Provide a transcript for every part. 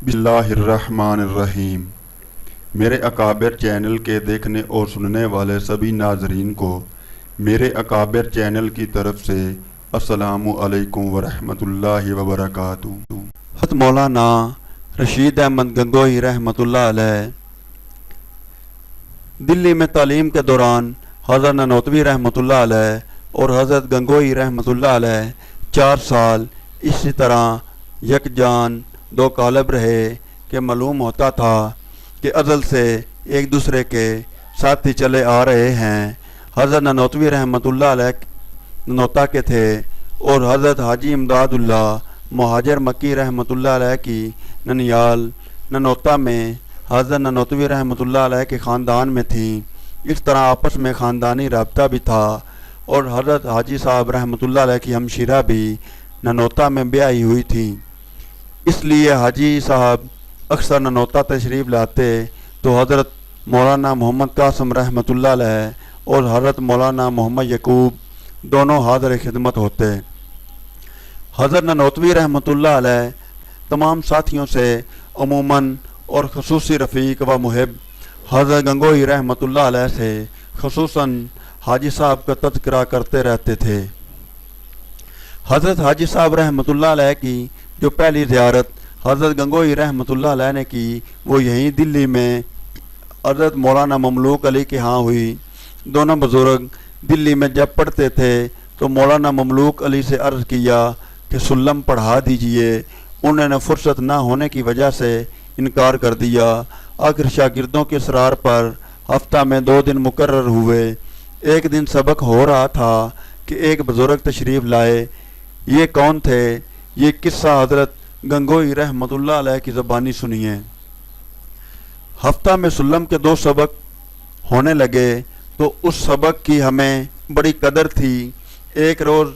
بسم اللہ الرحمن الرحیم۔ میرے اکابر چینل کے دیکھنے اور سننے والے سبھی ناظرین کو میرے اکابر چینل کی طرف سے السلام علیکم ورحمۃ اللہ وبرکاتہ۔ حضرت مولانا رشید احمد گنگوہی رحمۃ اللہ علیہ دلی میں تعلیم کے دوران حضرت نانوتوی رحمۃ اللہ علیہ اور حضرت گنگوہی رحمۃ اللہ علیہ 4 سال اسی طرح یکجان دو قالب رہے کہ معلوم ہوتا تھا کہ ازل سے ایک دوسرے کے ساتھی چلے آ رہے ہیں۔ حضرت نانوتوی رحمۃ اللہ علیہ نانوتا کے تھے اور حضرت حاجی امداد اللہ مہاجر مکی رحمۃ اللہ علیہ کی ننیال نانوتا میں حضرت نانوتوی رحمۃ اللہ علیہ کے خاندان میں تھیں۔ اس طرح آپس میں خاندانی رابطہ بھی تھا اور حضرت حاجی صاحب رحمۃ اللہ علیہ کی ہمشیرہ بھی نانوتا میں بیاہی ہوئی تھی، اس لیے حاجی صاحب اکثر نانوتا تشریف لاتے تو حضرت مولانا محمد قاسم رحمۃ اللہ علیہ اور حضرت مولانا محمد یعقوب دونوں حاضر خدمت ہوتے۔ حضرت نانوتوی رحمۃ اللہ علیہ تمام ساتھیوں سے عموماً اور خصوصی رفیق و محب حضرت گنگوہی رحمۃ اللہ علیہ سے خصوصاً حاجی صاحب کا تذکرہ کرتے رہتے تھے۔ حضرت حاجی صاحب رحمۃ اللہ علیہ کی جو پہلی زیارت حضرت گنگوہی رحمۃ اللہ علیہ نے کی وہ یہیں دلی میں حضرت مولانا مملوک علی کے ہاں ہوئی۔ دونوں بزرگ دلی میں جب پڑھتے تھے تو مولانا مملوک علی سے عرض کیا کہ سلم پڑھا دیجئے۔ انہوں نے فرصت نہ ہونے کی وجہ سے انکار کر دیا۔ آخر شاگردوں کے اصرار پر ہفتہ میں 2 دن مقرر ہوئے۔ ایک دن سبق ہو رہا تھا کہ ایک بزرگ تشریف لائے۔ یہ کون تھے؟ یہ قصہ حضرت گنگوہی رحمۃ اللہ علیہ کی زبانی سنیے۔ ہفتہ میں سلم کے 2 سبق ہونے لگے تو اس سبق کی ہمیں بڑی قدر تھی۔ ایک روز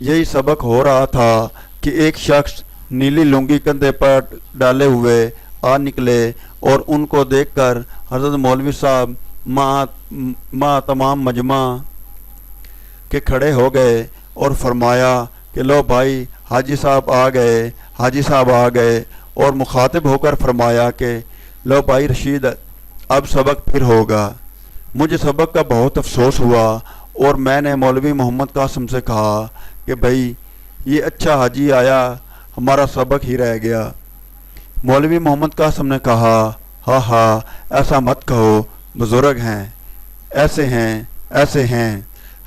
یہی سبق ہو رہا تھا کہ ایک شخص نیلی لنگی کندھے پر ڈالے ہوئے آ نکلے اور ان کو دیکھ کر حضرت مولوی صاحب ماں تمام مجمع کے کھڑے ہو گئے اور فرمایا کہ لو بھائی حاجی صاحب آ گئے، حاجی صاحب آ گئے، اور مخاطب ہو کر فرمایا کہ لو بھائی رشید اب سبق پھر ہوگا۔ مجھے سبق کا بہت افسوس ہوا اور میں نے مولوی محمد قاسم سے کہا کہ بھائی یہ اچھا حاجی آیا، ہمارا سبق ہی رہ گیا۔ مولوی محمد قاسم نے کہا ہاں ایسا مت کہو، بزرگ ہیں، ایسے ہیں،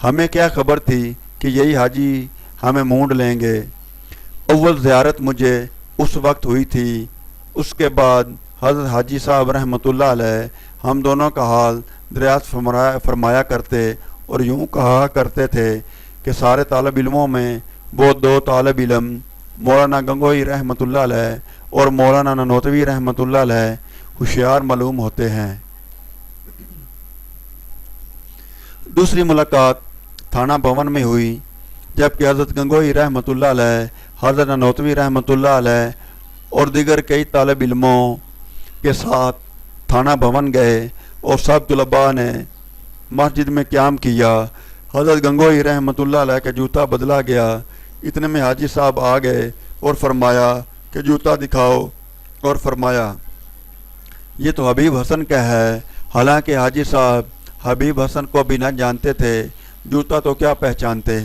ہمیں کیا خبر تھی کہ یہی حاجی ہمیں مونڈ لیں گے۔ اول زیارت مجھے اس وقت ہوئی تھی، اس کے بعد حضرت حاجی صاحب رحمۃ اللہ علیہ ہم دونوں کا حال دریافت فرمایا کرتے اور یوں کہا کرتے تھے کہ سارے طالب علموں میں وہ 2 طالب علم مولانا گنگوہی رحمۃ اللہ علیہ اور مولانا نانوتوی رحمۃ اللہ علیہ ہوشیار معلوم ہوتے ہیں۔ دوسری ملاقات تھانہ بھون میں ہوئی، جبکہ حضرت گنگوہی رحمۃ اللہ علیہ، حضرت نانوتوی رحمۃ اللہ علیہ اور دیگر کئی طالب علموں کے ساتھ تھانہ بھون گئے اور سب طلباء نے مسجد میں قیام کیا۔ حضرت گنگوہی رحمۃ اللہ علیہ کا جوتا بدلا گیا۔ اتنے میں حاجی صاحب آ گئے اور فرمایا کہ جوتا دکھاؤ، اور فرمایا یہ تو حبیب حسن کا ہے۔ حالانکہ حاجی صاحب حبیب حسن کو بھی نہ جانتے تھے، جوتا تو کیا پہچانتے۔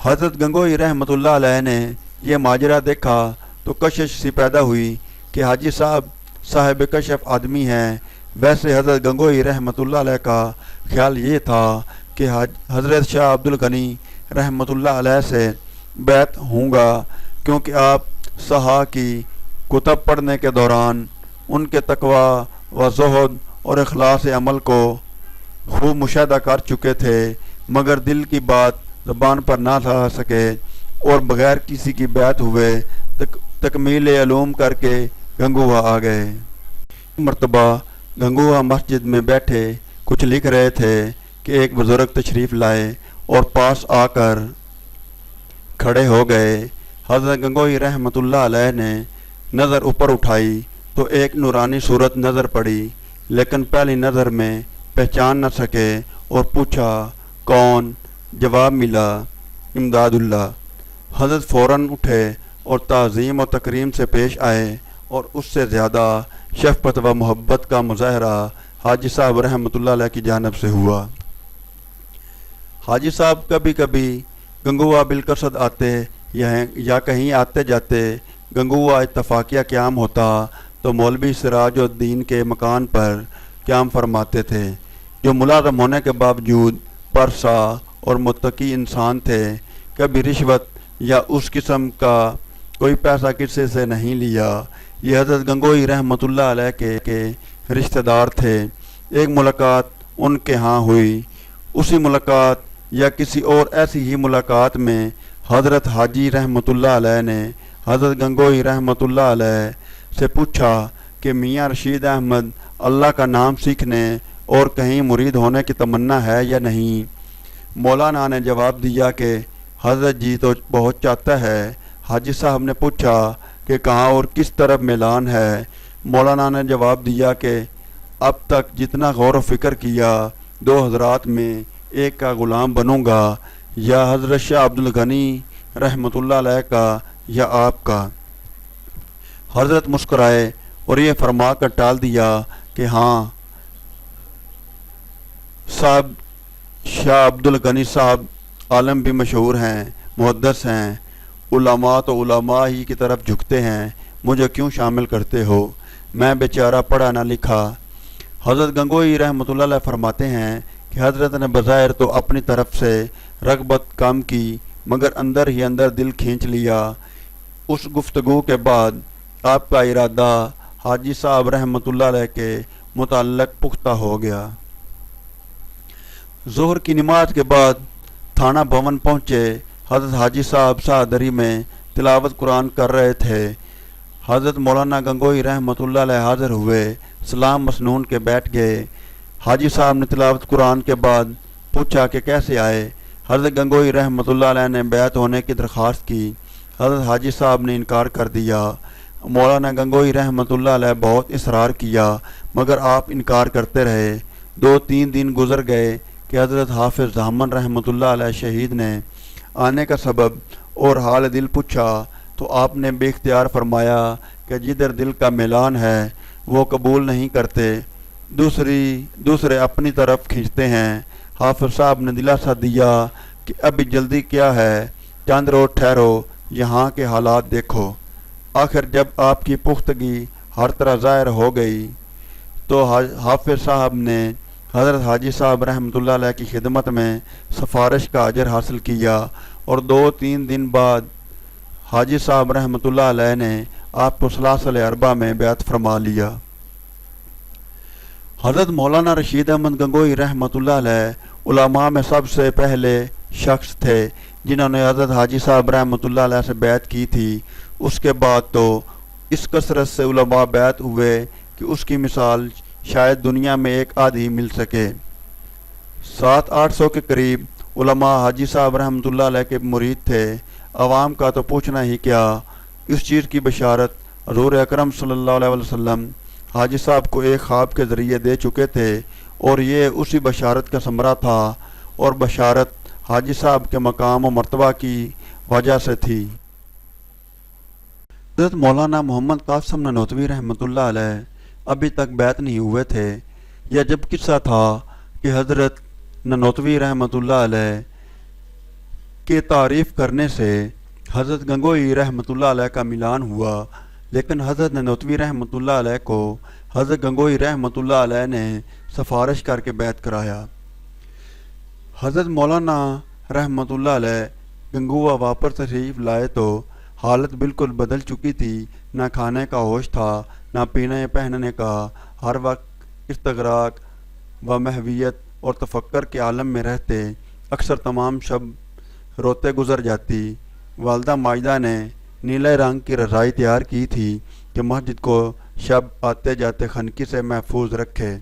حضرت گنگوہی رحمۃ اللہ علیہ نے یہ ماجرا دیکھا تو کشش سی پیدا ہوئی کہ حاجی صاحب کشف آدمی ہیں۔ ویسے حضرت گنگوہی رحمۃ اللہ علیہ کا خیال یہ تھا کہ حضرت شاہ عبد الغنی رحمۃ اللہ علیہ سے بیعت ہوں گا، کیونکہ آپ صحاح کی کتب پڑھنے کے دوران ان کے تقوی و زہد اور اخلاص عمل کو خوب مشاہدہ کر چکے تھے، مگر دل کی بات زبان پر نہ لا سکے اور بغیر کسی کی بیعت ہوئے تکمیل علوم کر کے گنگوہا آ گئے۔ مرتبہ گنگوہا مسجد میں بیٹھے کچھ لکھ رہے تھے کہ ایک بزرگ تشریف لائے اور پاس آ کر کھڑے ہو گئے۔ حضرت گنگوہی رحمۃ اللہ علیہ نے نظر اوپر اٹھائی تو ایک نورانی صورت نظر پڑی، لیکن پہلی نظر میں پہچان نہ سکے اور پوچھا کون؟ جواب ملا امداد اللہ۔ حضرت فوراً اٹھے اور تعظیم و تکریم سے پیش آئے اور اس سے زیادہ شفقت و محبت کا مظاہرہ حاجی صاحب رحمۃ اللہ علیہ کی جانب سے ہوا۔ حاجی صاحب کبھی کبھی گنگوا بالقصد آتے یا کہیں آتے جاتے گنگوا اتفاقیہ قیام ہوتا تو مولوی سراج الدین کے مکان پر قیام فرماتے تھے، جو ملازم ہونے کے باوجود پرسا اور متقی انسان تھے۔ کبھی رشوت یا اس قسم کا کوئی پیسہ کسی سے نہیں لیا۔ یہ حضرت گنگوئی رحمۃ اللہ علیہ کے رشتہ دار تھے۔ ایک ملاقات ان کے ہاں ہوئی۔ اسی ملاقات یا کسی اور ایسی ہی ملاقات میں حضرت حاجی رحمۃ اللہ علیہ نے حضرت گنگوئی رحمۃ اللہ علیہ سے پوچھا کہ میاں رشید احمد اللہ کا نام سیکھنے اور کہیں مرید ہونے کی تمنا ہے یا نہیں؟ مولانا نے جواب دیا کہ حضرت جی تو بہت چاہتا ہے۔ حاجی صاحب نے پوچھا کہ کہاں اور کس طرف میلان ہے؟ مولانا نے جواب دیا کہ اب تک جتنا غور و فکر کیا، 2 حضرات میں ایک کا غلام بنوں گا، یا حضرت شاہ عبدالغنی رحمۃ اللہ علیہ کا یا آپ کا۔ حضرت مسکرائے اور یہ فرما کر ٹال دیا کہ ہاں صاحب، شاہ عبدالغنی صاحب عالم بھی مشہور ہیں، محدث ہیں، علماء تو علماء ہی کی طرف جھکتے ہیں، مجھے کیوں شامل کرتے ہو؟ میں بیچارہ پڑھا نہ لکھا۔ حضرت گنگوئی رحمۃ اللہ علیہ فرماتے ہیں کہ حضرت نے بظاہر تو اپنی طرف سے رغبت کم کی، مگر اندر ہی اندر دل کھینچ لیا۔ اس گفتگو کے بعد آپ کا ارادہ حاجی صاحب رحمۃ اللہ علیہ کے متعلق پختہ ہو گیا۔ ظہر کی نماز کے بعد تھانہ بھون پہنچے۔ حضرت حاجی صاحب صادری میں تلاوت قرآن کر رہے تھے۔ حضرت مولانا گنگوئی رحمۃ اللہ علیہ حاضر ہوئے، سلام مسنون کے بیٹھ گئے۔ حاجی صاحب نے تلاوت قرآن کے بعد پوچھا کہ کیسے آئے؟ حضرت گنگوئی رحمۃ اللہ علیہ نے بیعت ہونے کی درخواست کی۔ حضرت حاجی صاحب نے انکار کر دیا۔ مولانا گنگوئی رحمۃ اللہ علیہ بہت اصرار کیا، مگر آپ انکار کرتے رہے۔ 2-3 دن گزر گئے کہ حضرت حافظ دامن رحمۃ اللہ علیہ شہید نے آنے کا سبب اور حال دل پوچھا تو آپ نے بے اختیار فرمایا کہ جدھر دل کا میلان ہے وہ قبول نہیں کرتے، دوسرے اپنی طرف کھینچتے ہیں۔ حافظ صاحب نے دلاسا دیا کہ ابھی جلدی کیا ہے، چند روز ٹھہرو، یہاں کے حالات دیکھو۔ آخر جب آپ کی پختگی ہر طرح ظاہر ہو گئی تو حافظ صاحب نے حضرت حاجی صاحب رحمۃ اللہ علیہ کی خدمت میں سفارش کا اجر حاصل کیا، اور 2-3 دن بعد حاجی صاحب رحمۃ اللہ علیہ نے آپ کو سلاسل اربع میں بیعت فرما لیا۔ حضرت مولانا رشید احمد گنگوئی رحمۃ اللہ علیہ علماء میں سب سے پہلے شخص تھے جنہوں نے حضرت حاجی صاحب رحمۃ اللہ علیہ سے بیعت کی تھی۔ اس کے بعد تو اس کثرت سے علماء بیعت ہوئے کہ اس کی مثال شاید دنیا میں ایک آدھی مل سکے۔ 700-800 کے قریب علماء حاجی صاحب رحمۃ اللہ علیہ کے مرید تھے۔ عوام کا تو پوچھنا ہی کیا۔ اس چیز کی بشارت حضور اکرم صلی اللہ علیہ وسلم حاجی صاحب کو ایک خواب کے ذریعے دے چکے تھے، اور یہ اسی بشارت کا ثمرہ تھا، اور بشارت حاجی صاحب کے مقام و مرتبہ کی وجہ سے تھی۔ حضرت مولانا محمد قاسم نانوتوی رحمۃ اللہ علیہ ابھی تک بیعت نہیں ہوئے تھے۔ یہ جب قصہ تھا کہ حضرت نانوتوی رحمۃ اللہ علیہ کے تعریف کرنے سے حضرت گنگوئی رحمۃ اللہ علیہ کا ملان ہوا، لیکن حضرت نانوتوی رحمۃ اللہ علیہ کو حضرت گنگوئی رحمۃ اللہ علیہ نے سفارش کر کے بیعت کرایا۔ حضرت مولانا رحمۃ اللہ علیہ گنگوا واپس تشریف لائے تو حالت بالکل بدل چکی تھی۔ نہ کھانے کا ہوش تھا، نہ پینے پہننے کا، ہر وقت استغراق و محویت اور تفکر کے عالم میں رہتے۔ اکثر تمام شب روتے گزر جاتی۔ والدہ ماجدہ نے نیلے رنگ کی رضائی تیار کی تھی کہ مسجد کو شب آتے جاتے خنقی سے محفوظ رکھے۔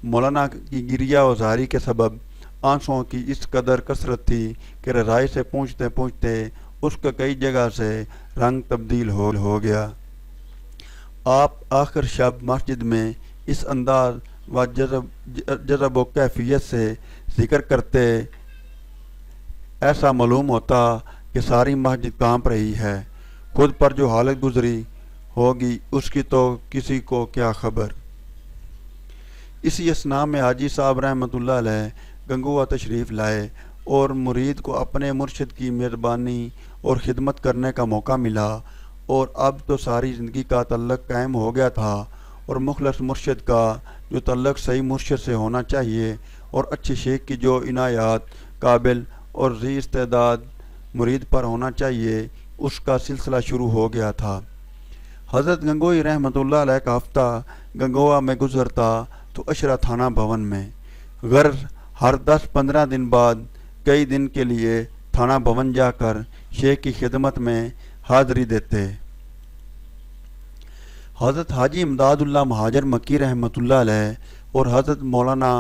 مولانا کی گریہ و زاری کے سبب آنسوؤں کی اس قدر کثرت تھی کہ رضائی سے پونچھتے پونچھتے اس کا کئی جگہ سے رنگ تبدیل ہو گیا۔ آپ آخر شب مسجد میں اس انداز و جذب و کیفیت سے ذکر کرتے، ایسا معلوم ہوتا کہ ساری مسجد کانپ رہی ہے۔ خود پر جو حالت گزری ہوگی اس کی تو کسی کو کیا خبر۔ اسی اثناء میں حاجی صاحب رحمۃ اللہ علیہ گنگوا تشریف لائے اور مرید کو اپنے مرشد کی مہربانی اور خدمت کرنے کا موقع ملا، اور اب تو ساری زندگی کا تعلق قائم ہو گیا تھا، اور مخلص مرشد کا جو تعلق صحیح مرشد سے ہونا چاہیے اور اچھے شیخ کی جو عنایات قابل اور ذی استعداد مرید پر ہونا چاہیے اس کا سلسلہ شروع ہو گیا تھا۔ حضرت گنگوئی رحمۃ اللہ علیہ کا ہفتہ گنگوا میں گزرتا تو اشرا تھانہ بھون میں، غرض ہر 10-15 دن بعد کئی دن کے لیے تھانہ بھون جا کر شیخ کی خدمت میں حاضری دیتے۔ حضرت حاجی امداد اللہ مہاجر مکی رحمۃ اللہ علیہ اور حضرت مولانا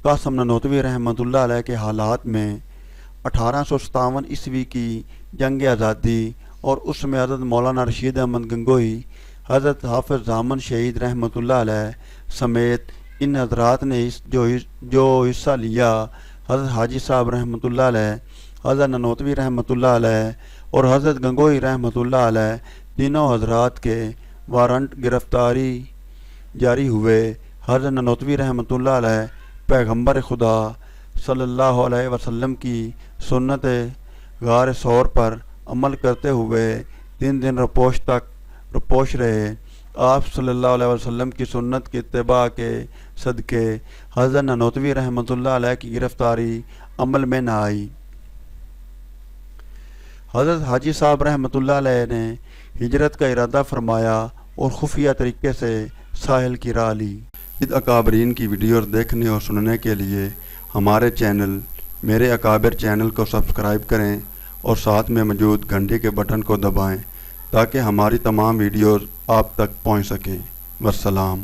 قاسم نانوتوی رحمۃ اللہ علیہ کے حالات میں 1857 عیسوی کی جنگ آزادی اور اس میں حضرت مولانا رشید احمد گنگوئی، حضرت حافظ ضامن شہید رحمۃ اللہ علیہ سمیت ان حضرات نے جو حصہ لیا، حضرت حاجی صاحب رحمۃ اللہ علیہ، حضرت نانوتوی رحمۃ اللہ علیہ اور حضرت گنگوئی رحمۃ اللہ علیہ، تینوں حضرات کے وارنٹ گرفتاری جاری ہوئے۔ حضرت نانوتوی رحمۃ اللہ علیہ پیغمبر خدا صلی اللہ علیہ وسلم کی سنت غار ثور پر عمل کرتے ہوئے 3 دن رپوش رہے۔ آپ صلی اللہ علیہ وسلم کی سنت کی اتباع کے صدقے حضرت نانوتوی رحمۃ اللہ علیہ کی گرفتاری عمل میں نہ آئی۔ حضرت حاجی صاحب رحمۃ اللہ علیہ نے ہجرت کا ارادہ فرمایا اور خفیہ طریقے سے ساحل کی راہ لی۔ ان اکابرین کی ویڈیوز دیکھنے اور سننے کے لیے ہمارے چینل میرے اکابر چینل کو سبسکرائب کریں اور ساتھ میں موجود گھنٹی کے بٹن کو دبائیں تاکہ ہماری تمام ویڈیوز آپ تک پہنچ سکیں۔ والسلام۔